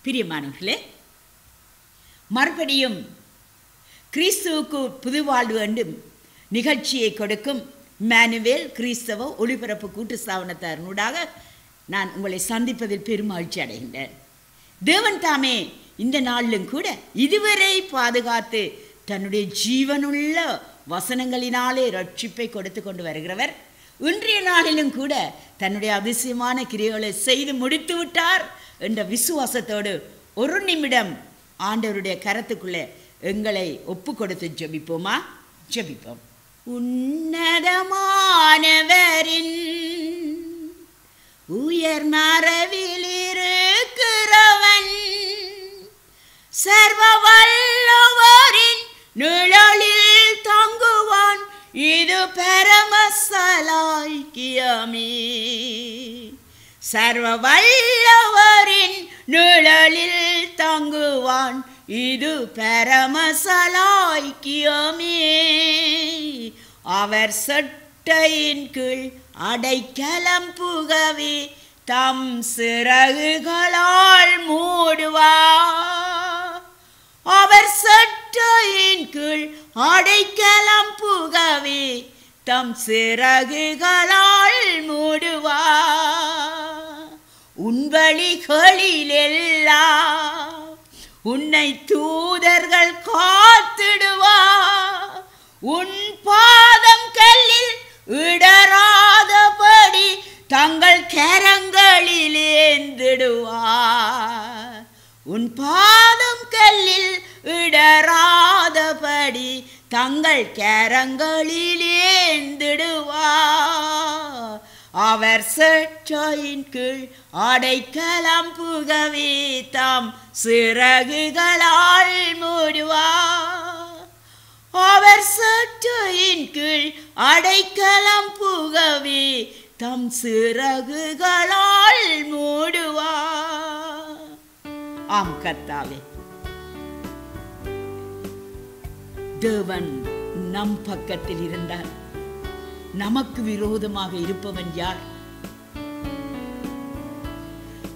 பிரியமானவர்களே, மறுபடியும் கிறிஸ்துவுக்கு புதுவாழ்வு வேண்டும் நிகழ்ச்சியை கொடுக்கும் இம்மானுவேல் கிறிஸ்தவ ஒளிபரப்பு கூட்டு ஸ்தாபனத்தாரினூடாக நான் உங்களை சந்திப்பதில் பெருமகிழ்ச்சி அடைகின்றேன். தேவன் தாமே இந்த நாளிலும் கூட இதுவரை பாதுகாத்து தன்னுடைய ஜீவனுள்ள வசனங்களினாலே ரட்சிப்பை கொடுத்து கொண்டு வருகிறவர். இன்றைய நாளிலும் கூட தன்னுடைய அதிசயமான கிரியைகளை செய்து முடித்து விட்டார் என்ற விசுவாசத்தோடு ஒரு நிமிடம் ஆண்டவருடைய கரத்துக்குள்ளே எங்களை ஒப்பு கொடுத்து ஜெபிப்போமா? ஜெபிப்போம். உன்னதமானவரின் உயர் மறைவில் இருக்கிறவன், சர்வ வல்லவரின் நிழலில் தங்குவான், இது பரமசலாக்கியமே. சர்வ வல்லவரின் நிழலில் தங்குவான், இது பரமசலாக்கியமே. அவர் சட்டையின் கீழ் அடைக்கலம் புகவே தம் சிறகுகளால் மூடுவார். அவர் சட்டையின் கீழ் அடைக்கலம் புகவே தம் சிறகுகளால் மூடுவார். உன் வழிகளிலெல்லாம் உன்னை தூதர்கள் காத்திடுவார். உன் பாதம் கல்லில் இடராதபடி தங்கள் கரங்களில் ஏந்திடுவார். உன் பாதம் கல்லில் இடராதபடி தங்கள் கரங்களில் ஏந்திடுவார். அவர் சட்டையின் கீழ் அடைக்கலம் புகவே தாம் சிறகுகளால் மூடுவார். அவர் சட்டையின் கீழ் அடைக்கலம் புகவே தம் சிறகுகளால் மூடுவார். ஆம் கர்த்தாவே, தேவன் நம் பக்கத்தில் இருந்தார். நமக்கு விரோதமாக இருப்பவன் யார்?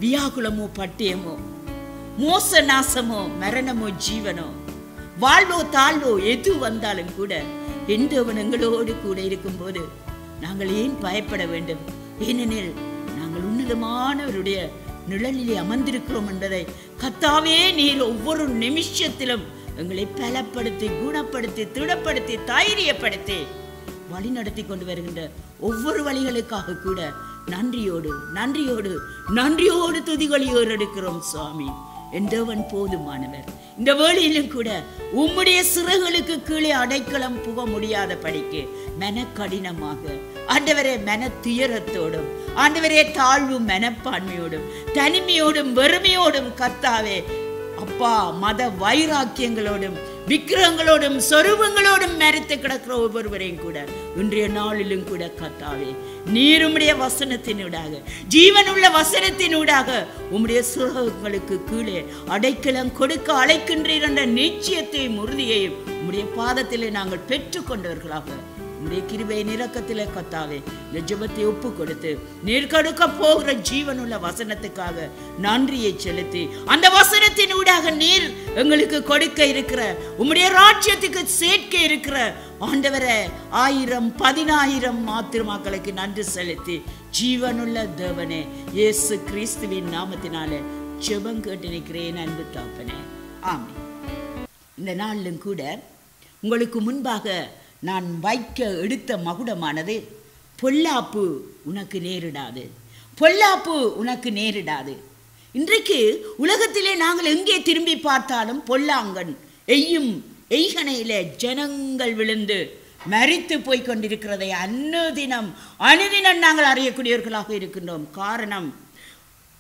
வியாகுலமோ பட்டயமோ, மோச நாசமோ, மரணமோ, ஜீவனோ, வாழ்வோ தாழ்வோ எது வந்தாலும் கூட என் தேவன் எங்களோடு கூட இருக்கும்போது நாங்கள் ஏன் பயப்பட வேண்டும்? ஏனெனில் நாங்கள் உன்னதமானவருடைய நிழலிலே அமர்ந்திருக்கிறோம் என்பதை கர்த்தாவே நீர் ஒவ்வொரு நிமிஷத்திலும் எங்களை பலப்படுத்தி, குணப்படுத்தி, திடப்படுத்தி, தைரியப்படுத்தி வழி நடத்தி கொண்டு வருகின்ற ஒவ்வொரு வழிகளுக்காக கூட நன்றியோடு நன்றியோடு நன்றியோடு துதிகளியோடு எடுக்கிறோம் சுவாமி. என் தேவன் போதுமானவர். இந்த வேளையிலும் கூட உம்முடைய சிறகுகளுக்கு கீழே அடைக்கலம் புக முடியாத படிக்கு மன கடினமாக ஆண்டவரே, மன துயரத்தோடும் ஆண்டவரே, தாழ்வு மனப்பான்மையோடும் தனிமையோடும் வெறுமையோடும் கர்த்தாவே அப்பா மத வைராக்கியங்களோடும் விக்கிரகங்களோடும் சொரூபங்களோடும் மரித்து கிடக்கிற ஒவ்வொருவரையும் கூட இன்றைய நாளிலும் கூட கர்த்தாவே நீர் உம்முடைய வசனத்தினூடாக, ஜீவனுள்ள வசனத்தினூடாக உம்முடைய சிறகுகளுக்கு கீழே அடைக்கலம் கொடுக்க அழைக்கின்றீர் என்ற நிச்சயத்தையும் உறுதியையும் உம்முடைய பாதத்திலே நாங்கள் பெற்றுக்கொண்டவர்களாக உம்முடைய கிருபை இரக்கத்திலே கர்த்தாவே இந்த ஜெபத்தை ஒப்பு கொடுத்து நீர் கொடுக்க போகிற ஜீவனுள்ள வசனத்துக்காக நன்றியை செலுத்தி அந்த வசனத்தினூடாக நீர் எங்களுக்கு கொடுக்க இருக்கிற உம்முடைய ராஜ்யத்துக்கு சேர்க்க இருக்கிற ஆண்டவரே 1000 10,000 ஆத்துமாக்களுக்கு நன்றி செலுத்தி ஜீவனுள்ள தேவனே இயேசு கிறிஸ்துவின் நாமத்தினாலே ஜெபம் கேட்டு நிற்கிறேன் அன்பு தகப்பனே, ஆமென். இந்த நாளிலும் கூட உங்களுக்கு முன்பாக நான் வைக்க எடுத்த மகுடமானது பொல்லாப்பு உனக்கு நேரிடாது, பொல்லாப்பு உனக்கு நேரிடாது. இன்றைக்கு உலகத்திலே நாங்கள் எங்கே திரும்பி பார்த்தாலும் பொல்லாங்கன் எய்கணையிலே ஜனங்கள் விழுந்து மரித்து போய் கொண்டிருக்கிறதை அனுதினம் நாங்கள் அறியக்கூடியவர்களாக இருக்கின்றோம். காரணம்,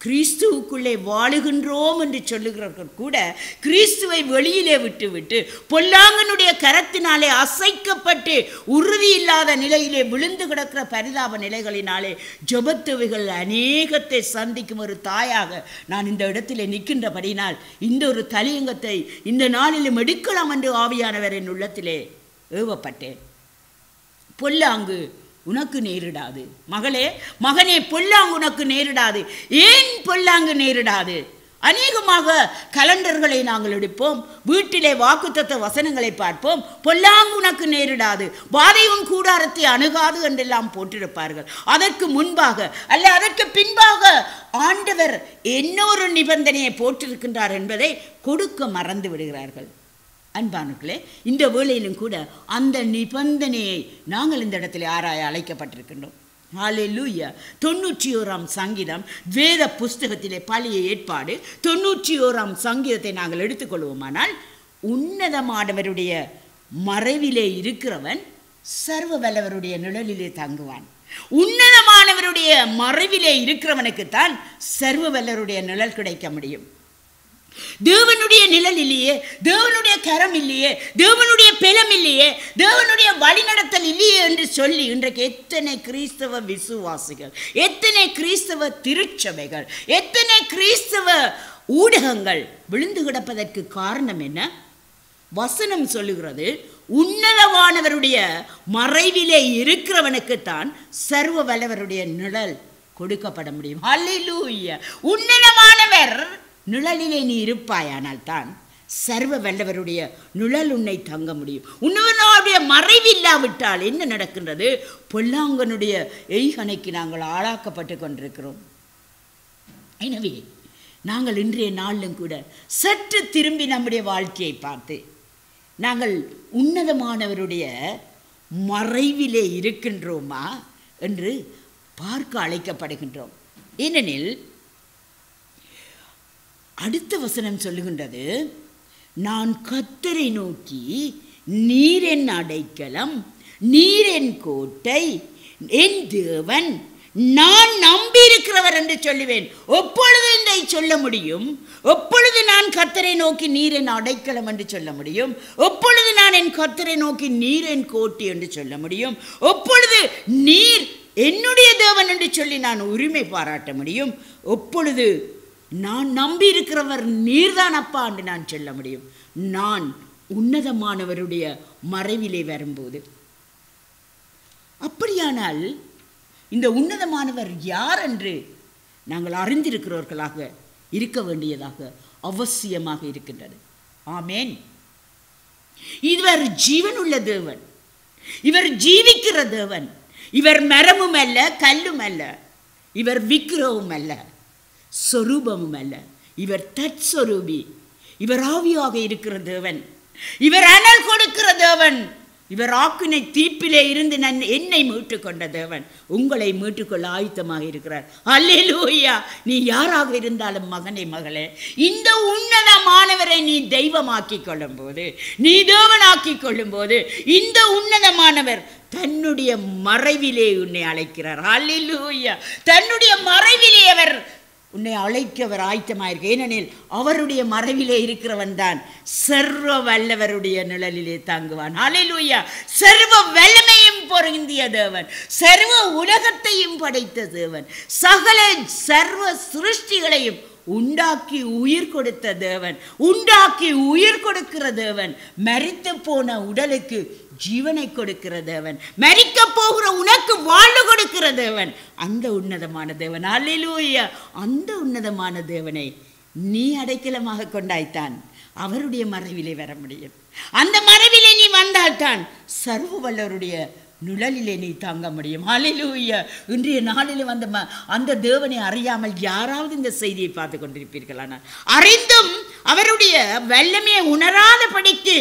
கிறிஸ்துவுக்குள்ளே வாழுகின்றோம் என்று சொல்லுகிறவர்கள் கூட கிறிஸ்துவை வெளியிலே விட்டுவிட்டு பொல்லாங்கனுடைய கரத்தினாலே அசைக்கப்பட்டு உறுதி இல்லாத நிலையிலே விழுந்து கிடக்கிற பரிதாப நிலைகளினாலே ஜெபத்துவைகள் அநேகத்தை சந்திக்கும் ஒரு தாயாக நான் இந்த இடத்திலே நிற்கின்றபடினால் இந்த ஒரு தலையங்கத்தை இந்த நாளிலும் எடுக்கலாம் என்று ஆவியானவர் என் உள்ளத்திலே ஏவப்பட்டேன். பொல்லாங்கு உனக்கு நேரிடாது. மகளே, மகனே, பொல்லாங்கு உனக்கு நேரிடாது. ஏன் பொல்லாங்கு நேரிடாது? அநேகமாக கலண்டர்களை நாங்கள் எடுப்போம், வீட்டிலே வாக்குத்தத்த வசனங்களை பார்ப்போம். பொல்லாங்கு உனக்கு நேரிடாது, வாதையும் கூடாரத்தை அணுகாது என்றெல்லாம் போட்டிருப்பார்கள். அதற்கு முன்பாக அல்ல அதற்கு பின்பாக ஆண்டவர் இன்னொரு நிபந்தனையை போட்டிருக்கின்றார் என்பதை கொடுக்க மறந்து விடுகிறார்கள். அன்பானவர்களே, இந்த வேளையிலும் கூட அந்த நிபந்தனையை நாங்கள் இந்த இடத்துல ஆராய அழைக்கப்பட்டிருக்கின்றோம். ஹல்லேலூயா. 91ஆம் சங்கீதம் வேத புஸ்தகத்திலே பழைய ஏற்பாடு 91ஆம் சங்கீதத்தை நாங்கள் எடுத்துக்கொள்வோமானால், உன்னதமானவருடைய மறைவிலே இருக்கிறவன் சர்வ வல்லவருடைய நிழலிலே தங்குவான். உன்னதமானவருடைய மறைவிலே இருக்கிறவனுக்குத்தான் சர்வ வல்லவருடைய நிழல் கிடைக்க முடியும். தேவனுடைய நிழல் இல்லையே, தேவனுடைய கரம் இல்லையே, தேவனுடைய பெலம் இல்லையே, தேவனுடைய வழிநடத்தல் இல்லையே என்று சொல்லி இன்றைக்கு எத்தனை கிறிஸ்தவ விசுவாசிகள், எத்தனை கிறிஸ்தவ திருச்சபைகள், எத்தனை கிறிஸ்தவ ஊடகங்கள் விழுந்து கிடப்பதற்கு காரணம் என்ன? வசனம் சொல்லுகிறது, உன்னதமானவருடைய மறைவிலே இருக்கிறவனுக்குத்தான் சர்வ வல்லவருடைய நிழல் கொடுக்கப்பட முடியும். ஹல்லேலூயா. உன்னதமானவர் நிழலிலே நீ இருப்பாயானால் தான் சர்வ வல்லவருடைய நிழல் உன்னை தங்க முடியும். உன்னதனுடைய மறைவில்லாவிட்டால் என்ன நடக்கின்றது? பொல்லாங்கனுடைய எய்கணைக்கு நாங்கள் ஆளாக்கப்பட்டு கொண்டிருக்கிறோம். எனவே நாங்கள் இன்றைய நாளிலும் கூட சற்று திரும்பி நம்முடைய வாழ்க்கையை பார்த்து நாங்கள் உன்னதமானவருடைய மறைவிலே இருக்கின்றோமா என்று பார்க்க அழைக்கப்படுகின்றோம். ஏனெனில் அடுத்த வசனம் சொல்லுகின்றது, நான் கர்த்தரை நோக்கி நீர் என் அடைக்கலம், நீர் என் கோட்டை, என் தேவன், நான் நம்பியிருக்கிறவர் என்று சொல்லுவேன். எப்பொழுது இதை சொல்ல முடியும்? எப்பொழுது நான் கர்த்தரை நோக்கி நீர் என் அடைக்கலம் என்று சொல்ல முடியும்? எப்பொழுது நான் என் கர்த்தரை நோக்கி நீர் என் கோட்டை என்று சொல்ல முடியும்? எப்பொழுது நீர் என்னுடைய தேவன் என்று சொல்லி நான் உரிமை பாராட்ட முடியும்? எப்பொழுது நான் நம்பி இருக்கிறவர் நீர்தான் அப்பா என்று நான் சொல்ல முடியும்? நான் உன்னதமானவருடைய மறைவிலே வரும்போது. அப்படியானால் இந்த உன்னதமானவர் யார் என்று நாங்கள் அறிந்திருக்கிறவர்களாக இருக்க வேண்டியதாக அவசியமாக இருக்கின்றது. ஆமேன். இவர் ஜீவனுள்ள தேவன், இவர் ஜீவிக்கிற தேவன். இவர் மரமும் அல்ல, கல்லும் அல்ல, இவர் விக்கிரமும் அல்ல, சொரூபமும் அல்ல. இவர் தற்சொரூபி, இவர் ஆவியாக இருக்கிற தேவன், இவர் அனல் கொடுக்கிற தேவன், இவர் ஆக்கினை தீப்பிலே இருந்து என்னை மீட்டுக் கொண்ட தேவன், உங்களை மீட்டுக்கொள்ள ஆயத்தமாக இருக்கிறார். அல்லேலூயா. நீ யாராக இருந்தாலும் மகனே மகளே, இந்த உன்னதமானவரை நீ தெய்வமாக்கி கொள்ளும் போது, நீ தேவனாக்கி கொள்ளும் போது, இந்த உன்னதமானவர் தன்னுடைய மறைவிலே உன்னை அழைக்கிறார். அல்லேலூயா. தன்னுடைய மறைவிலே அவர் உன்னை அழைக்கவர் ஆயத்தமாயிருக்கு. ஏனெனில் அவருடைய மறைவிலே இருக்கிறவன் தான் சர்வ வல்லவருடைய நிழலிலே தாங்குவான். ஹல்லேலூயா. சர்வ வல்லமையும் பொருந்திய தேவன், சர்வ உலகத்தையும் படைத்த தேவன், சகல சர்வ சிருஷ்டிகளையும் உண்டாக்கி உயிர் கொடுத்த தேவன், உண்டாக்கி உயிர் கொடுக்கிற தேவன், மரித்து போன உடலுக்கு ஜீவனை கொடுக்கிற தேவன், மரிக்க போகிற உனக்கு வாழ்வு கொடுக்கிற தேவன், அந்த உன்னதமான தேவன். அல்லேலூயா. அந்த உன்னதமான தேவனை நீ அடைக்கலமாக கொண்டாய்த்தான் அவருடைய மறைவிலே வர முடியும். அந்த மறைவிலே நீ வந்தால்தான் சர்வ வல்லவருடைய நிழலிலே நீ தாங்க முடியும். ஹல்லேலூயா. இன்றைய நாளில் வந்த அந்த தேவனை அறியாமல் யாராவது இந்த செய்தியை பார்த்து கொண்டிருப்பீர்களானால், அறிந்தும் அவருடைய வல்லமையை உணராதபடிக்கு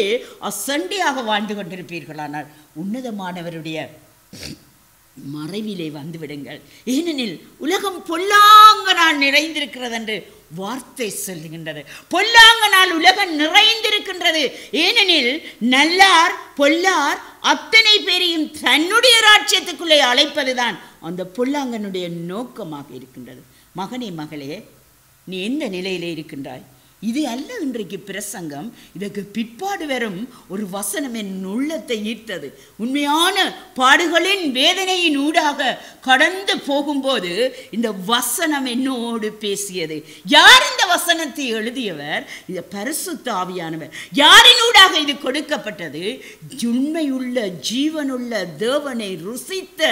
அசண்டியாக வாழ்ந்து கொண்டிருப்பீர்களானால், உன்னதமானவருடைய மறைவிலே வந்து விடுங்கள். ஏனெனில் உலகம் பொல்லாங்கனால் நிறைந்திருக்கிறது என்று வார்த்தை சொல்லுகின்றது. பொல்லாங்கனால் உலகம் நிறைந்திருக்கின்றது. ஏனெனில் நல்லார் பொல்லார் அத்தனை பேரையும் தன்னுடைய ராஜ்யத்துக்குள்ளே அழைப்பதுதான் அந்த பொல்லாங்கனுடைய நோக்கமாக இருக்கின்றது. மகனே மகளே, நீ எந்த நிலையிலே இருக்கின்றாய்? இது அல்ல இன்றைக்கு பிரசங்கம். இதற்கு பிற்பாடு வரும் ஒரு வசனம் என் உள்ளத்தை ஈர்த்தது. உண்மையான பாடுகளின் வேதனையின் ஊடாக கடந்து போகும்போது இந்த வசனம் என்னோடு பேசியது. யார் இந்த வசனத்தை எழுதியவர்? இந்த பரிசுத்த ஆவியானவர். யாரினூடாக இது கொடுக்கப்பட்டது? உண்மையுள்ள ஜீவனுள்ள தேவனை ருசித்த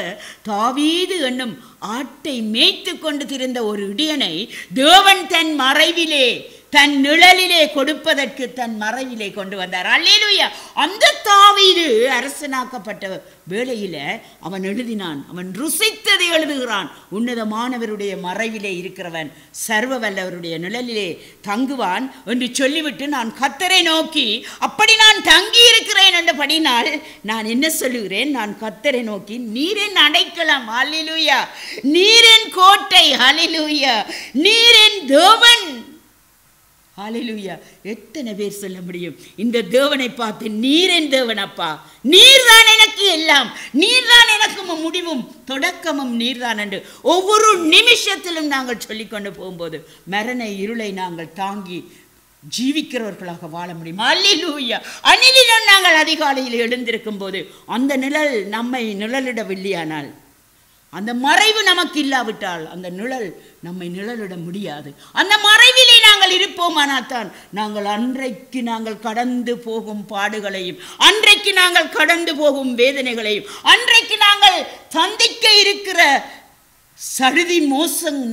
தாவீது என்னும் ஆட்டை மேய்த்து கொண்டு திரிந்த ஒரு இடியனை தேவன் தன் மறைவிலே தன் நிழலிலே கொடுப்பதற்கு தன் மறைவிலே கொண்டு வந்தார். அல்லேலூயா. அந்த தாவீது அரசனாக்கப்பட்ட வேளையில அவன் எழுதினான், அவன் ருசித்ததை எழுதுகிறான். உன்னதமானவருடைய மறைவிலே இருக்கிறவன் சர்வ வல்லவருடைய நிழலிலே தங்குவான் என்று சொல்லிவிட்டு, நான் கர்த்தரை நோக்கி அப்படி நான் தங்கி இருக்கிறேன் என்றபடினால் நான் என்ன சொல்லுகிறேன்? நான் கர்த்தரை நோக்கி நீரின் அடைக்கலம், அல்லேலூயா, நீரின் கோட்டை, அல்லேலூயா, நீரின் தேவன். ஹல்லேலூயா. எத்தனை பேர் சொல்ல முடியும் இந்த தேவனை பார்த்து? நீரின் தேவன் அப்பா, நீர்தான் எனக்கு எல்லாம், நீர்தான் எனக்கு முடிவும் தொடக்கமும் நீர்தான் என்று ஒவ்வொரு நிமிஷத்திலும் நாங்கள் சொல்லிக்கொண்டு போகும்போது மரண இருளை நாங்கள் தாங்கி ஜீவிக்கிறவர்களாக வாழ முடியும். அல்லேலூயா. அந்நிலையில் நாங்கள் அதிகாலையில் எழுந்திருக்கும் போது அந்த நிழல் நம்மை நிழலிடவில்லையானால், அந்த மறைவு நமக்கு இல்லாவிட்டால் அந்த நிழல் நம்மை நிழலிட முடியாது. அந்த மறைவிலே நாங்கள் இருப்போமானால் தான் நாங்கள் அன்றைக்கு நாங்கள் கடந்து போகும் பாடுகளையும், அன்றைக்கு நாங்கள் கடந்து போகும் வேதனைகளையும், அன்றைக்கு நாங்கள் சந்திக்க இருக்கிற சடுதி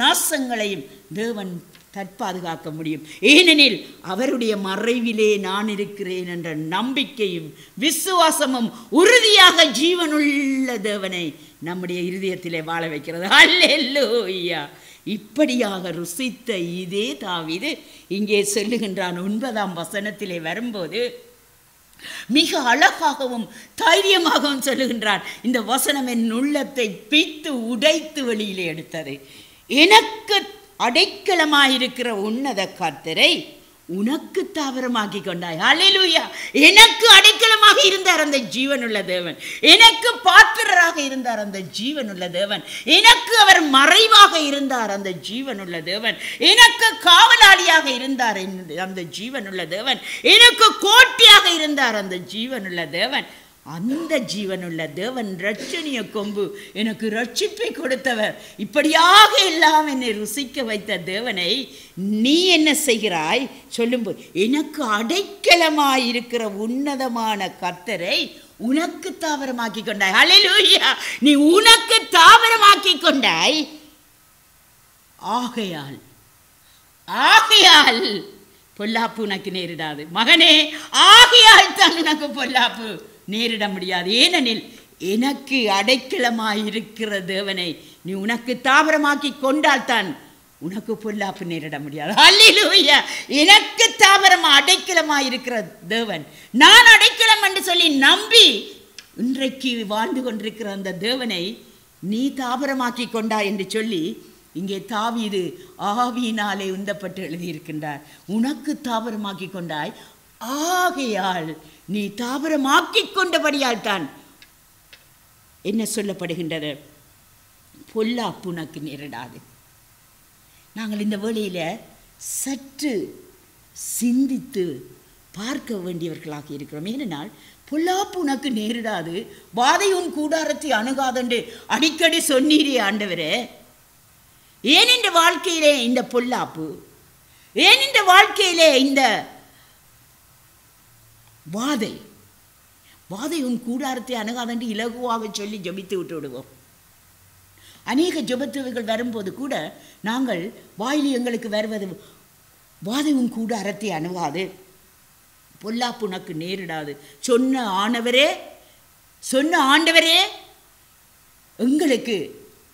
நாசங்களையும் தேவன் தற்பாதுகாக்க முடியும். ஏனெனில் அவருடைய மறைவிலே நான் இருக்கிறேன் என்ற நம்பிக்கையும் விசுவாசமும் உறுதியாக ஜீவனுள்ள தேவனை நம்முடைய இருதயத்திலே வாழ வைக்கிறது. அல்லேலூயா. இப்படியாக ருசித்த இதே தாவீது இங்கே சொல்லுகின்றான். 9ஆம் வசனத்திலே வரும்போது மிக அழகாகவும் தைரியமாகவும் சொல்லுகின்றான். இந்த வசனம் என் உள்ளத்தை பித்து உடைத்து வெளியிலே எடுத்தது. எனக்கு அடைக்கலமாயிருக்கிற உன்னத கர்த்தரை உனக்கு தாவரமாக்கி கொண்டாய். அல்லேலூயா. எனக்கு அடைக்கலமாக இருந்தார் அந்த ஜீவனுள்ள தேவன், எனக்கு பாத்திரராக இருந்தார் அந்த ஜீவனுள்ள தேவன், எனக்கு அவர் மறைவாக இருந்தார் அந்த ஜீவனுள்ள தேவன், எனக்கு காவலாளியாக இருந்தார் அந்த ஜீவனுள்ள தேவன், எனக்கு கோட்டையாக இருந்தார் அந்த ஜீவனுள்ள தேவன். அந்த ஜீவனுள்ள தேவன் இரட்சணிய கொம்பு, எனக்கு ரட்சிப்பை கொடுத்தவர், இப்படியாக எல்லாம் என்னை ருசிக்க வைத்த தேவனை நீ என்ன செய்கிறாய் சொல்லும்போது, எனக்கு அடைக்கலமாயிருக்கிற உன்னதமான கர்த்தரை உனக்கு தாவரமாக்கி கொண்டாய். அல்லேலூயா. நீ உனக்கு தாவரமாக்கி கொண்டாய். ஆகையால் பொல்லாப்பு உனக்கு நேரிடாது மகனே. ஆகையால் தான் உனக்கு பொல்லாப்பு நேரிட முடியாது. ஏனெனில் எனக்கு அடைக்கலமாயிருக்கிற தேவனை நீ உனக்கு தாவரமாக்கி கொண்டால்தான் உனக்கு பொல்லாப்பு நேரிட முடியாது. அல்லேலூயா. எனக்கு தாவரம் அடைக்கலமாயிருக்கிற தேவன், நான் அடைக்கலம் என்று சொல்லி நம்பி இன்றைக்கு வாழ்ந்து கொண்டிருக்கிற அந்த தேவனை நீ தாவரமாக்கி கொண்டாய் என்று சொல்லி இங்கே தாவீது ஆவியினாலே உந்தப்பட்டு எழுதியிருக்கின்றார். உனக்கு தாவரமாக்கி கொண்டாய், ஆகையால் நீ தாவரமாக்கி கொண்டபடியால் தான் என்ன சொல்லப்படுகின்றது? பொல்லாப்பு உனக்கு நேரிடாது. நாங்கள் இந்த வேளையில சற்று சிந்தித்து பார்க்க வேண்டியவர்களாக இருக்கிறோம். ஏனென்றால் பொல்லாப்பு உனக்கு நேரிடாது, வாதை உன் கூடாரத்தை அணுகாதென்று அடிக்கடி சொன்னீரே ஆண்டவரே. ஏன் இந்த வாழ்க்கையிலே இந்த பொல்லாப்பு, ஏன் இந்த வாழ்க்கையிலே இந்த வாதை உன் கூடாரத்தை அணுகாதென்று இலகுவாக சொல்லி ஜபித்து விட்டு விடுவோம். அநேக ஜபத்துவைகள் வரும்போது கூட நாங்கள் வாயிலி எங்களுக்கு வருவது, வாதை உன் கூடாரத்தை அணுகாது, பொல்லாப்பு உனக்கு நேரிடாது சொன்ன ஆண்டவரே எங்களுக்கு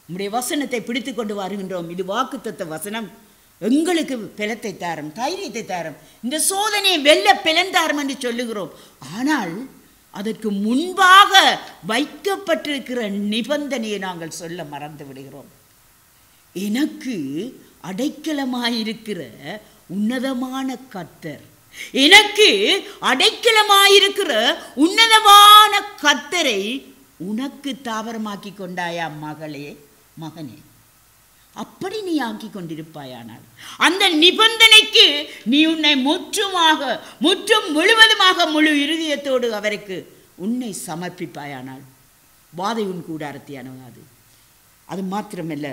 உம்முடைய வசனத்தை பிடித்து கொண்டு வருகின்றோம். இது வாக்குத்தத்த வசனம். எங்களுக்கு பலத்தை தாரும், தைரியத்தை தாரும், இந்த சோதனையை வெல்ல பிளந்தாரும் என்று சொல்லுகிறோம். ஆனால் அதற்கு முன்பாக வைக்கப்பட்டிருக்கிற நிபந்தனையை நாங்கள் சொல்ல மறந்து விடுகிறோம். எனக்கு அடைக்கலமாயிருக்கிற உன்னதமான கர்த்தர், எனக்கு அடைக்கலமாயிருக்கிற உன்னதமான கர்த்தரை உனக்கு தாவரமாக்கி கொண்டாயா மகளே, மகனே. அப்படி நீ ஆக்கி கொண்டிருப்பாயானால், அந்த நிபந்தனைக்கு நீ உன்னை முற்றும் முழுவதுமாக முழு இருதயத்தோடு அவருக்கு உன்னை சமர்ப்பிப்பாயானால் வாதை உன் கூடாரத்தை அணுகாது. அது மாத்திரமல்ல,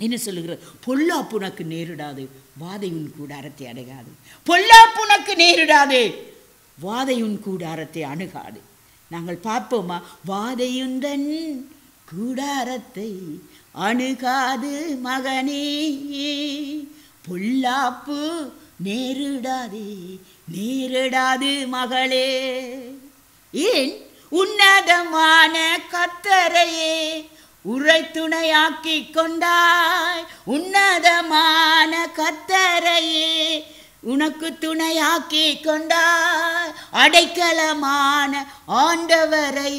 என்ன சொல்லுகிற, பொல்லாப்பு உனக்கு நேரிடாது, வாதை உன் கூடாரத்தை அணுகாது. பொல்லாப்பு உனக்கு நேரிடாது, வாதை உன் கூடாரத்தை அணுகாது. நாங்கள் பார்ப்போமா, வாதையுந்தன் கூடாரத்தை அணுகாது மகனே, பொல்லாப்பு நேரிடாது மகளே. ஏன்? உன்னதமான கர்த்தரையே உரை துணையாக்கி கொண்டாய். உன்னதமான கர்த்தரையே உனக்கு துணையாக்கி கொண்டாய். அடைக்கலமான ஆண்டவரை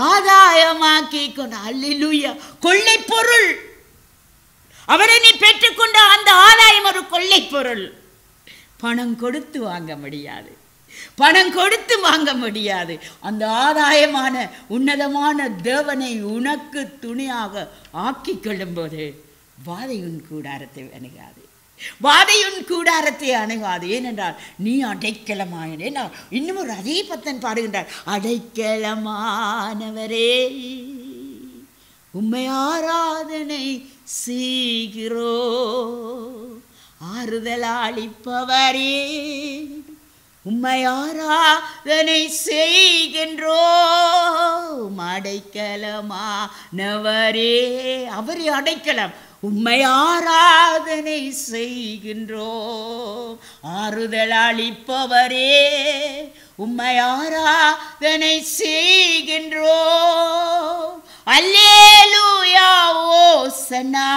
ஆதாயமாக்கி கொண்டாய். அல்லேலூயா. கொள்ளை பொருள், அவரை நீ பெற்றுக்கொண்ட அந்த ஆதாயம் ஒரு கொள்ளை பொருள். பணம் கொடுத்து வாங்க முடியாது, பணம் கொடுத்து வாங்க முடியாது. அந்த ஆதாயமான உன்னதமான தேவனை உனக்கு துணையாக ஆக்கி கொள்ளும் போது வாதையுன் கூடாரத்தை அணுகாது, வாதையுன் கூடாரத்தை அணுகாது. ஏனென்றால் நீ அடைக்கலமாயனே. இன்னும் ஒரு அதே பத்தன் பாடுகின்றார், அடைக்கலமானவரே உம்மை ஆராதனை செய்கிறோ, ஆறுதல் அளிப்பவரே உம்மை ஆராதனை செய்கின்றோம். அடைக்கலமானவரே, அவரே அடைக்கலம். உம்மை ஆராதனை செய்கின்றோம். ஆறுதல் அளிப்பவரே உம்மை ஆராதனை செய்கின்றோம். அல்லேலூயா ஓசனா,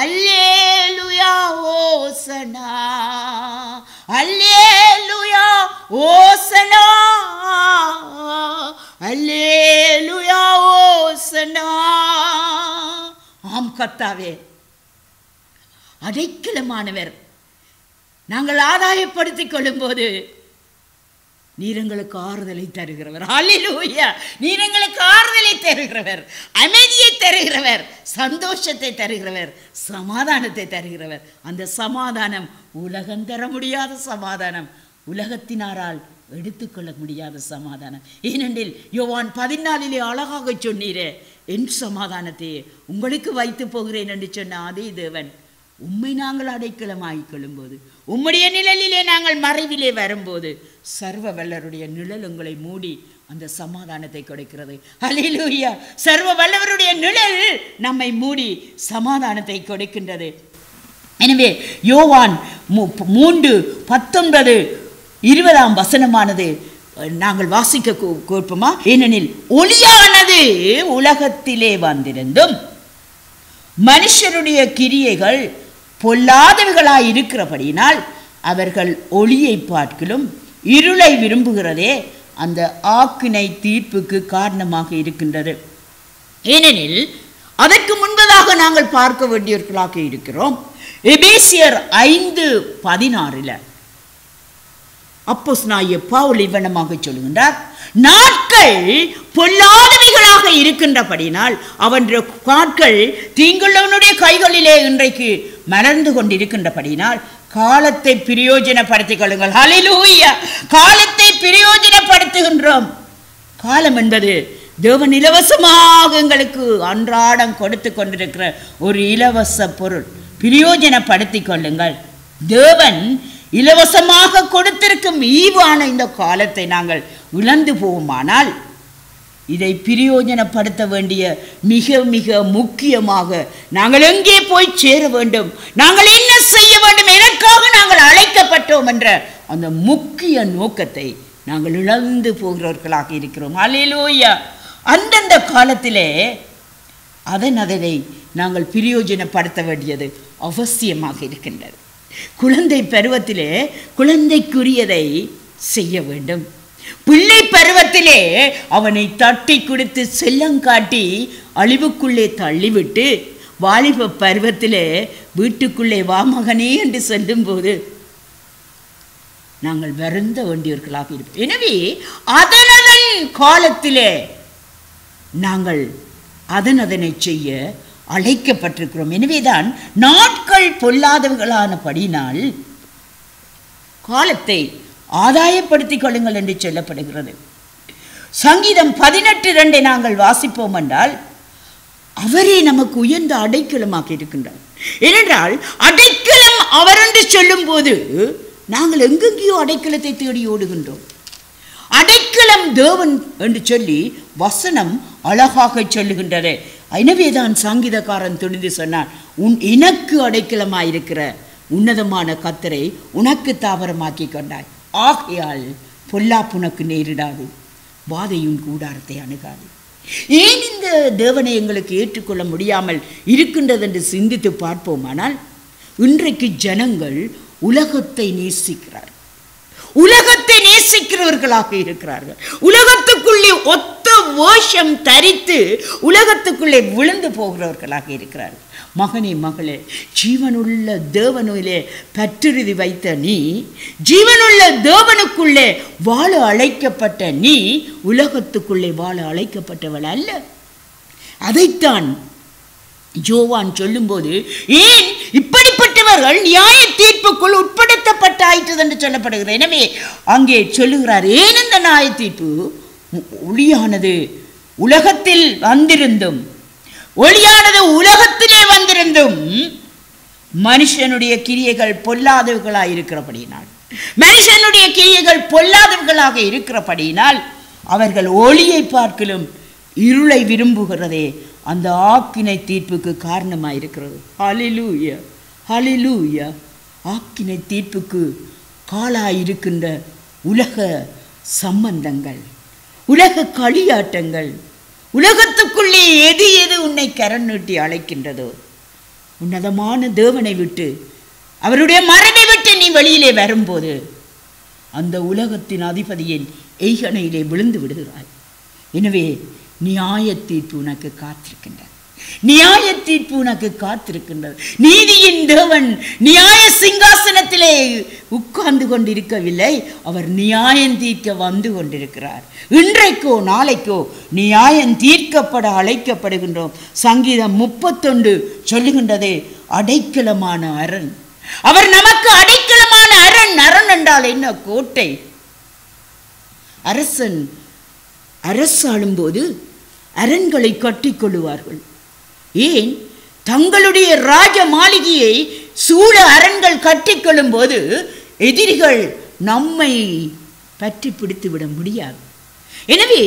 அல்லேலூயா ஓசனா, அல்லேலூயா ஓசனா, அல்லேலூயா ஓசனா. ஆம் கர்த்தாவே, அடைக்கலமானவர். நாங்கள் ஆதாயப்படுத்திக் கொள்ளும் போது நீர் எங்களுக்கு ஆறுதலை தருகிறவர். அல்லேலூயா. நீர் எங்களுக்கு ஆறுதலை தருகிறவர், அமைதியை தருகிறவர், சந்தோஷத்தை தருகிறவர், சமாதானத்தை தருகிறவர். அந்த சமாதானம் உலகம் தர முடியாத சமாதானம், உலகத்தினாரால் எடுத்துக்கொள்ள முடியாத சமாதானம். ஏனென்றில் யோவான் 14 அழகாக சொன்னீரே, என் சமாதானத்தை உங்களுக்கு வைத்து போகிறேன் என்று சொன்ன அதே தேவன் உம்மை நாங்கள் அடைக்கலமாகிக் கொள்ளும்போது, உம்முடைய நிழலிலே நாங்கள் மறைவிலே வரும்போது சர்வ வல்லவருடைய நிழல் உங்களை மூடி அந்த சமாதானத்தை கொடுக்கிறது. அல்லேலூயா. சர்வ வல்லவருடைய நிழல் நம்மை மூடி சமாதானத்தை கொடுக்கின்றது. எனவே யோவான் 3:19-20 நாங்கள் வாசிக்க கோர்ப்போமா? ஏனெனில் ஒளியானது உலகத்திலே வந்திருந்தும் மனுஷருடைய கிரியைகள் பொல்லாதவைகளாய் இருக்கிறபடியினால் அவர்கள் ஒளியை பார்க்கிலும் இருளை விரும்புகிறதே அந்த ஆக்கினை தீர்ப்புக்கு காரணமாக இருக்கின்றது. ஏனெனில் அதற்கு முன்பதாக நாங்கள் பார்க்க வேண்டியவர்களாக இருக்கிறோம். எபேசியர் 5:16 அப்போஸ்தலனாகிய பவுல் இவ்வண்ணமாக சொல்லுகின்றார், நாட்கள் பொல்லாதவைகளாக இருக்கின்றபடினால் அவன் நாட்கள் தீங்குள்ளவனுடைய கைகளிலே இன்றைக்கு மலர்ந்து கொண்டிருக்கின்றபடினால் காலத்தை பிரயோஜனப்படுத்திக் கொள்ளுங்கள். ஹல்லேலூயா. காலத்தை பிரயோஜனப்படுத்துகின்றோம். காலம் என்பது தேவன் இலவசமாக எங்களுக்கு அன்றாடம் கொடுத்து கொண்டிருக்கிற ஒரு இலவச பொருள். பிரயோஜனப்படுத்திக் கொள்ளுங்கள். தேவன் இலவசமாக கொடுத்திருக்கும் ஈவான இந்த காலத்தை நாங்கள் இழந்து போவோமானால் இதை பிரயோஜனப்படுத்த வேண்டிய மிக மிக முக்கியமாக நாங்கள் எங்கே போய் சேர வேண்டும், நாங்கள் என்ன செய்ய வேண்டும், எனக்காக நாங்கள் அழைக்கப்பட்டோம் என்ற அந்த முக்கிய நோக்கத்தை நாங்கள் இழந்து போகிறவர்களாக இருக்கிறோம். அல்லேலூயா. அந்தந்த காலத்திலே அதனை நாங்கள் பிரயோஜனப்படுத்த வேண்டியது அவசியமாக இருக்கின்றது. குழந்தை பருவத்திலே குழந்தைக்குரியதை செய்ய வேண்டும். பிள்ளை பருவத்திலே அவனை தட்டி கொடுத்து செல்லங்காட்டி அழிவுக்குள்ளே தள்ளிவிட்டு வாலிப பருவத்திலே வீட்டுக்குள்ளே வா மகனே என்று சொல்லும்போது நாங்கள் வருந்த வேண்டியவர்களாக இருப்போம். எனவே அதனதன் காலத்திலே நாங்கள் அதனை செய்ய அழைக்கப்பட்டிருக்கிறோம். எனவேதான் நாட்கள் பொல்லாதவர்களானபடினால் காலத்தை ஆதாயப்படுத்திக் கொள்ளுங்கள் என்று சொல்லப்படுகிறது. சங்கீதம் 18:2 நாங்கள் வாசிப்போம் என்றால், அவரே நமக்கு உயர்ந்த அடைக்கலமாக இருக்கின்றார். ஏனென்றால் அடைக்கலம் அவர் என்று சொல்லும் போது நாங்கள் எங்கெங்கேயோ அடைக்கலத்தை தேடி ஓடுகின்றோம். அடைக்கலம் தேவன் என்று சொல்லி வசனம் அழகாக சொல்லுகின்றது. எனவேதான் சங்கீதக்காரன் துணிந்து சொன்னான், எனக்கு அடைக்கலமாயிருக்கிற உன்னதமான கர்த்தரை உனக்கு தாவரமாக்கி கொண்டாய், ஆகையால் பொல்லாப்பு உனக்கு நேரிடாது, வாதையும் கூடாரத்தை அணுகாது. ஏன் இந்த தேவனை எங்களுக்கு ஏற்றுக்கொள்ள முடியாமல் இருக்கின்றது என்று சிந்தித்து பார்ப்போமானால், இன்றைக்கு ஜனங்கள் உலகத்தை நேசிக்கிறார், உலகத்தை நேசிக்கிறவர்களாக இருக்கிறார்கள். உலகத்துக்குள்ளே ஒத்த வேஷம் தரித்து உலகத்துக்குள்ளே விழுந்து போகிறவர்களாக இருக்கிறார்கள். மகனே மகளே, ஜீவனுள்ள தேவனிலே பற்றுறுதி வைத்த நீ, ஜீவனுள்ள தேவனுக்குள்ளே வாழ அழைக்கப்பட்ட நீ உலகத்துக்குள்ளே வாழ அழைக்கப்பட்டவள் அல்ல. அதைத்தான் யோவான் சொல்லும்போது, ஏன் இப்படிப்பட்டவர்கள் நியாய தீர்ப்புக்குள் உட்படுத்தப்பட்டாயிற்று என்று சொல்லப்படுகிறது. எனவே அங்கே சொல்லுகிறார், ஏன் இந்த நியாய தீர்ப்பு? ஒளியானது உலகத்தில் வந்திருந்தும், ஒளியானது உலகத்திலே வந்திருந்தும் மனுஷனுடைய கிரியைகள் பொல்லாதவர்களாக இருக்கிறபடியினால், மனுஷனுடைய கிரியைகள் பொல்லாதவர்களாக இருக்கிறபடியினால் அவர்கள் ஒளியை பார்க்கலும் இருளை விரும்புகிறதே அந்த ஆக்கினை தீர்ப்புக்கு காரணமாயிருக்கிறது. ஹல்லேலூயா, ஹல்லேலூயா. ஆக்கினை தீர்ப்புக்கு காலாயிருக்கின்ற உலக சம்பந்தங்கள், உலக களியாட்டங்கள், உலகத்துக்குள்ளே எது எது உன்னை கரம் நீட்டி அழைக்கின்றதோ, உன்னதமான தேவனை விட்டு, அவருடைய மரபை விட்டு நீ வெளியிலே வரும்போது அந்த உலகத்தின் அதிபதியின் எய்கணையிலே விழுந்து விடுகிறாய். எனவே நியாய தீர்ப்பு உனக்கு காத்திருக்கின்றது, நியாய தீர்ப்பு உனக்கு காத்திருக்கின்றது. நீதியின் தேவன் நியாய சிங்காசனத்திலே உட்கார்ந்து கொண்டிருக்கவில்லை, அவர் நியாயம் தீர்க்க வந்து கொண்டிருக்கிறார். இன்றைக்கோ நாளைக்கோ நியாயம் தீர்க்கப்பட அழைக்கப்படுகின்றோம். சங்கீதம் 31 சொல்லுகின்றது, அடைக்கலமான அரண். அவர் நமக்கு அடைக்கலமான அரண். அரண் என்றால் என்ன? கோட்டை. அரசன் அரசாளும் போது அரண்களை கட்டிக் கொள்ளுவார்கள். ஏன்? தங்களுடைய ராஜ மாளிகையை சூழ அரண்கள் கட்டிக்கொள்ளும் போது எதிரிகள் நம்மை பற்றி பிடித்து விட முடியாது. எனவே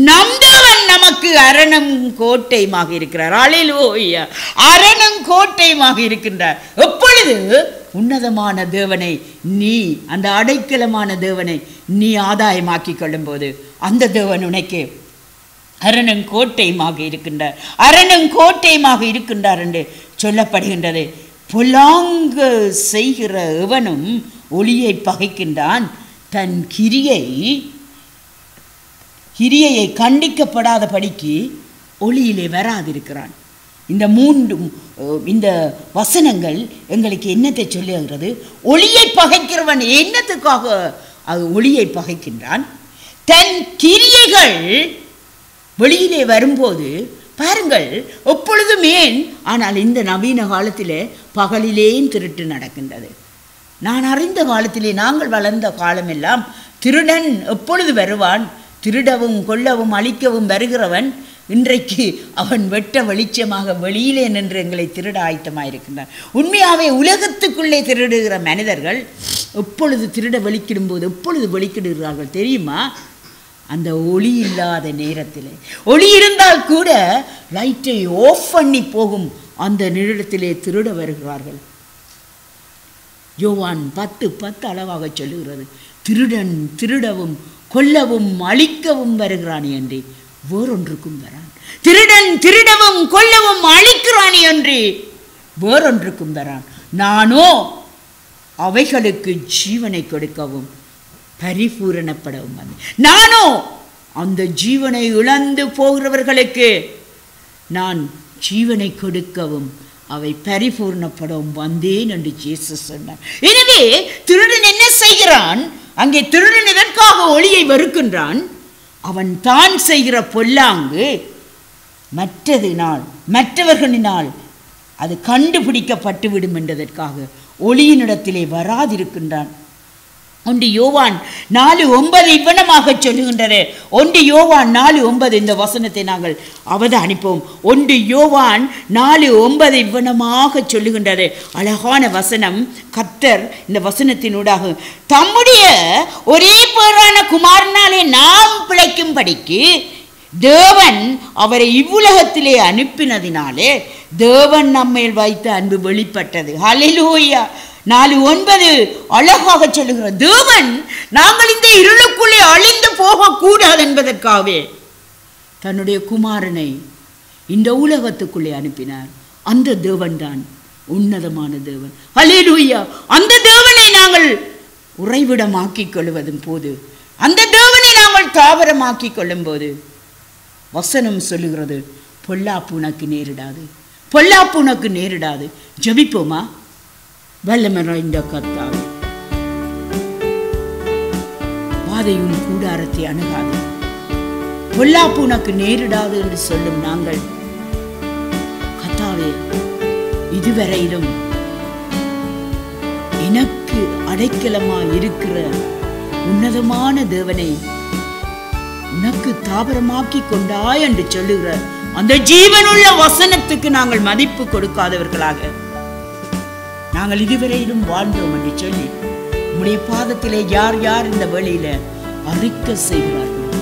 நம் தேவன் நமக்கு அரணும் கோட்டையுமாக இருக்கிறார். அல்லேலூயா. அரணும் கோட்டையுமாக இருக்கின்றார். எப்பொழுது உன்னதமான தேவனை நீ, அந்த அடைக்கலமான தேவனை நீ ஆதாயமாக்கி கொள்ளும் போது அந்த தேவன் உனக்கு அரணும் கோட்டையுமாக இருக்கின்றார், அரணும் கோட்டையுமாக இருக்கின்றார் என்று சொல்லப்படுகின்றது. பொல்லாங்கு செய்கிற எவனும் ஒளியை பகைக்கின்றான், தன் கிரியையை கண்டிக்கப்படாதபடிக்கு ஒளியிலே வராதிருக்கிறான். இந்த வசனங்கள் எங்களுக்கு என்னத்தை சொல்லுகிறது? ஒளியை பகைக்கிறவன் என்னத்துக்காக அது ஒளியை பகைக்கின்றான்? தன் கிரியைகள் வெளியிலே வரும்போது பாருங்கள், எப்பொழுதும் ஏன், ஆனால் இந்த நவீன காலத்திலே பகலிலேயும் திருட்டு நடக்கின்றது. நான் அறிந்த காலத்திலே, நாங்கள் வளர்ந்த காலமெல்லாம் திருடன் எப்பொழுது வருவான்? திருடவும் கொல்லவும் அழிக்கவும் வருகிறவன் இன்றைக்கு அவன் வெட்ட வெளிச்சமாக வெளியிலே நின்று எங்களை திருட ஆயத்தமாயிருக்கின்றான். உண்மையாகவே உலகத்துக்குள்ளே திருடுகிற மனிதர்கள் எப்பொழுது திருட வெளிக்கிடும்போது எப்பொழுது வெளிக்கிடுகிறார்கள் தெரியுமா? அந்த ஒளி இல்லாத நேரத்திலே. ஒளி இருந்தால் கூட லைட்டை ஆஃப் பண்ணி போகும் அந்த நிமிடத்திலே திருட வருகிறார்கள். யோவான் 10:10 அளவாக சொல்லுகிறது, திருடன் திருடவும் கொல்லவும் அழிக்கவும் வருகிறானே என்று வேறொன்றுக்கும் வரான். திருடன் திருடவும் கொல்லவும் அழிக்கிறானே என்று வேறொன்றுக்கும் வரான். நானோ அவைகளுக்கு ஜீவனை கொடுக்கவும் பரிபூரணப்படவும் வந்தேன். நானோ அந்த ஜீவனை இழந்து போகிறவர்களுக்கு நான் ஜீவனை கொடுக்கவும் அவை பரிபூர்ணப்படவும் வந்தேன் என்று இயேசு சொன்னார். எனவே திருடன் என்ன செய்கிறான்? அங்கே திருடன் இதற்காக ஒளியை வெறுக்கின்றான். அவன் தான் செய்கிற பொல்லாங்கு மற்றவர்களினால் அது கண்டுபிடிக்கப்பட்டு விடும் என்றதற்காக ஒளியினிடத்திலே வராதிருக்கின்றான். 1 யோவான் 4:9 இவ்வனமாக சொல்லுகின்றது. 1 யோவான் 4:9 இந்த வசனத்தை நாங்கள் அவதானிப்போம். 1 யோவான் 4:9 இவ்வனமாக சொல்லுகின்றது. அழகான வசனம். கர்த்தர் இந்த வசனத்தினூடாக தம்முடைய ஒரே பேரான குமாரனாலே நாம் பிழைக்கும்படிக்கு தேவன் அவரை இவ்வுலகத்திலே அனுப்பினதினாலே தேவன் நம்மேல் வைத்த அன்பு வெளிப்பட்டது. ஹல்லேலூயா. 4:9 அழகாக சொல்லுகிற தேவன் நாங்கள் இந்த இருளுக்குள்ளே அழிந்து போகக்கூடாது என்பதற்காகவே தன்னுடைய குமாரனை இந்த உலகத்துக்குள்ளே அனுப்பினார். அந்த தேவன் தான் உன்னதமான தேவன். ஹல்லேலூயா. அந்த தேவனை நாங்கள் உறைவிடமாக்கிக் கொள்வதும் போது, அந்த தேவனை நாங்கள் தாவரமாக்கிக் கொள்ளும் போது வசனம் சொல்லுகிறது, பொல்லாப்பு உனக்கு நேரிடாது, பொல்லாப்பு உனக்கு நேரிடாது. ஜெபிப்போமா? வல்லமையுள்ள கர்த்தாவே, பாதையும் கூடாரத்தை அணுகாது, பொல்லாப்பு உனக்கு நேரிடாது என்று சொல்லும் நாங்கள் கர்த்தாவே, இதுவரையிலும் எனக்கு அடைக்கலமாய் இருக்கிற உன்னதமான தேவனை உனக்கு தாபரமாக்கி கொண்டாய் என்று சொல்லுகிற அந்த ஜீவனுள்ள வசனத்துக்கு நாங்கள் மதிப்பு கொடுக்காதவர்களாக நாங்கள் இதுவரையிலும் வாழ்ந்தோம் என்று சொல்லி உம்முடைய பாதத்திலே யார் யார் இந்த வேளையில அறிக்கை செய்கிறார்கள்,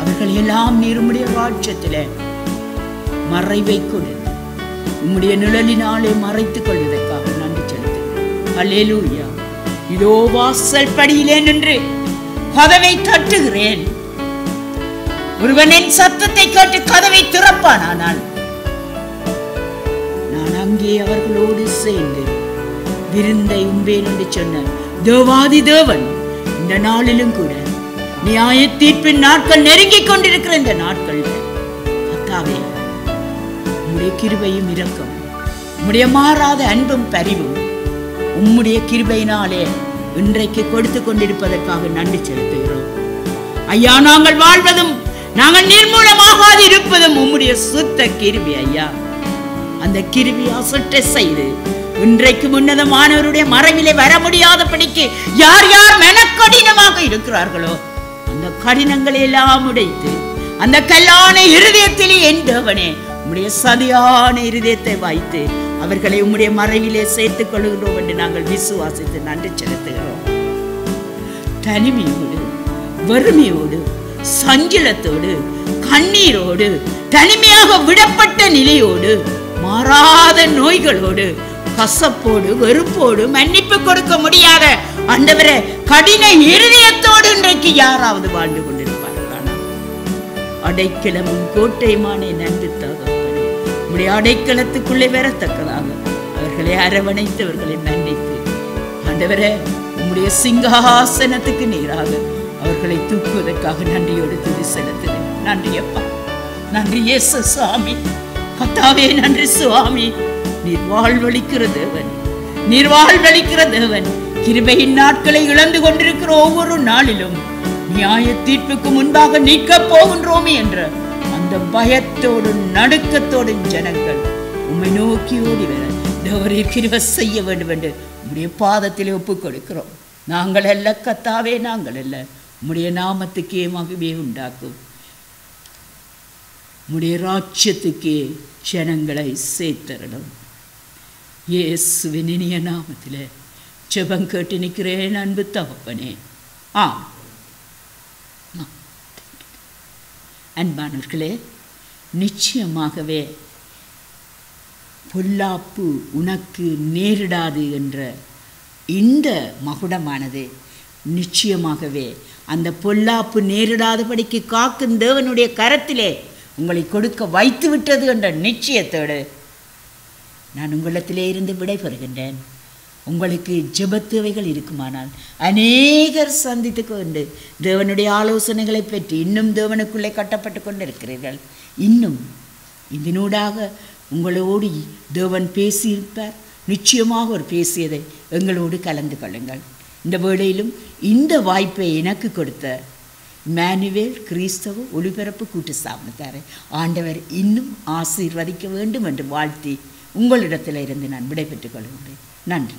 அவர்கள் எல்லாம் நீர் உம்முடைய ராஜ்யத்திலே மறைவை கொடு உம்முடைய நிழலினாலே மறைத்துக் கொள்வதற்காக நன்றி செலுத்துகிறேன். அல்லேலூயா. இதோ வாசல் படியிலே நின்று கதவை தட்டுகிறேன். ஒருவன் என் சத்தத்தை கேட்டு கதவை திறப்பானால் நான் அங்கே அவர்களோடு சேர்ந்து விருந்தை உண்பேன் என்று சொன்ன தேவாதி தேவன் இந்த நாளிலும் கூட நியாய தீர்ப்பின் நாட்கள் நெருங்கிக் கொண்டிருக்கிற இந்த நாட்கள் கர்த்தாவே, உம்முடைய கிருபையும் இரக்கம், உம்முடைய மாறாத அன்பும் பரிவும் உம்முடைய கிருபையினாலே இன்றைக்கு கொடுத்து கொண்டிருப்பதற்காக நன்றி செலுத்துகிறோம். ஐயா, நாங்கள் வாழ்வதும் நாங்கள் நிர்மூலமாகாது இருப்பதும் உம்முடைய சுத்த கிருபை ஐயா. அந்த கிருபையை அசட்ட செய்து இன்றைக்கு உன்னதமானவருடைய மறைவிலே வர முடியாதபடிக்கு யார் யார் மெனக்கடினமாக இருக்கிறார்களோ அந்த கடினங்களை எல்லாம் உடைத்து அந்த கல்லான இருதயத்திலே என் தேவனே உம்முடைய சதியான இருதயத்தை வைத்து அவர்களை உம்முடைய மறைவிலே சேர்த்துக் கொள்கிறோம் என்று நாங்கள் விசுவாசித்து நன்றி செலுத்துகிறோம். தனிமையோடு, வறுமையோடு, சஞ்சலத்தோடு, கண்ணீரோடு, தனிமையாக விடப்பட்ட நிலையோடு, மாறாத நோய்களோடு, கசப்போடு, வெறுப்போடு, மன்னிப்பு கொடுக்க முடியாத ஆண்டவரே கடின இருதயத்தோடு இன்றைக்கு யாராவது வாழ்ந்து கொண்டிருப்பார்களானா அடைக்கலமும் கோட்டையுமான நன்றி தகப்பனே, உம்முடைய அடைக்கலத்துக்குள்ளே வரத்தக்கதாக அவர்களை அரவணைத்தவர்களை நன்றித்து ஆண்டவரே உம்முடைய சிங்காசனத்துக்கு நேராக அவர்களை தூக்குவதற்காக நன்றியோடு துதி செலுத்துகிறேன். நன்றி அப்பா, நன்றி இயேசு சுவாமி. கர்த்தாவே நன்றி சுவாமி. நீர் வாழ்வளிக்கிற தேவன், நீர் வாழ்வளிக்கிற தேவன். கிருபையின் நாட்களை இழந்து கொண்டிருக்கிற ஒவ்வொரு நாளிலும் நியாய தீர்ப்புக்கு முன்பாக நீக்க போகின்றோமே என்ற அந்த பயத்தோடும் நடுக்கத்தோடும் ஜனங்கள் உம்மை நோக்கி ஓடி வர தேவரீர் கிருபை செய்ய வேண்டும் என்று உம்முடைய பாதத்திலே ஒப்புக் கொடுக்கிறோம். நாங்கள் அல்ல கர்த்தாவே, நாங்கள் அல்ல, உம்முடைய நாமத்துக்கே மகிமையை உண்டாக்கும். உம்முடைய ராஜ்யத்துக்கே ஜனங்களை சேர்த்தரணும். இயேசுவின் இனிய நாமத்திலே ஜெபம் கேட்டு நிற்கிறேன் அன்பு தகப்பனே. அன்பானவர்களே, நிச்சயமாகவே பொல்லாப்பு உனக்கு நேரிடாது என்ற இந்த மகுடமானது நிச்சயமாகவே அந்த பொல்லாப்பு நேரிடாதபடிக்கு காக்கும் தேவனுடைய கரத்திலே உங்களை கொடுக்க வைத்து விட்டது என்ற நிச்சயத்தோடு நான் உங்களிடத்திலே இருந்து விடைபெறுகின்றேன். உங்களுக்கு ஜெபத்தேவைகள் இருக்குமானால் அநேகர் சந்தித்து கொண்டு தேவனுடைய ஆலோசனைகளை பெற்று இன்னும் தேவனுக்குள்ளே கட்டப்பட்டு கொண்டு இருக்கிறீர்கள். இன்னும் இதனூடாக உங்களோடு தேவன் பேசியிருப்பார். நிச்சயமாக ஒரு பேசியதை எங்களோடு கலந்து கொள்ளுங்கள். இந்த வேளையிலும் இந்த வாய்ப்பை எனக்கு கொடுத்த இம்மானுவேல் கிறிஸ்தவ ஒளிபரப்பு கூட்டு ஸ்தாபனத்தாரை ஆண்டவர் இன்னும் ஆசீர்வதிக்க வேண்டும் என்று வாழ்த்தி உங்களிடத்தில் இருந்து நான் விடைபெற்றுக் கொள்கின்றேன். நன்றி.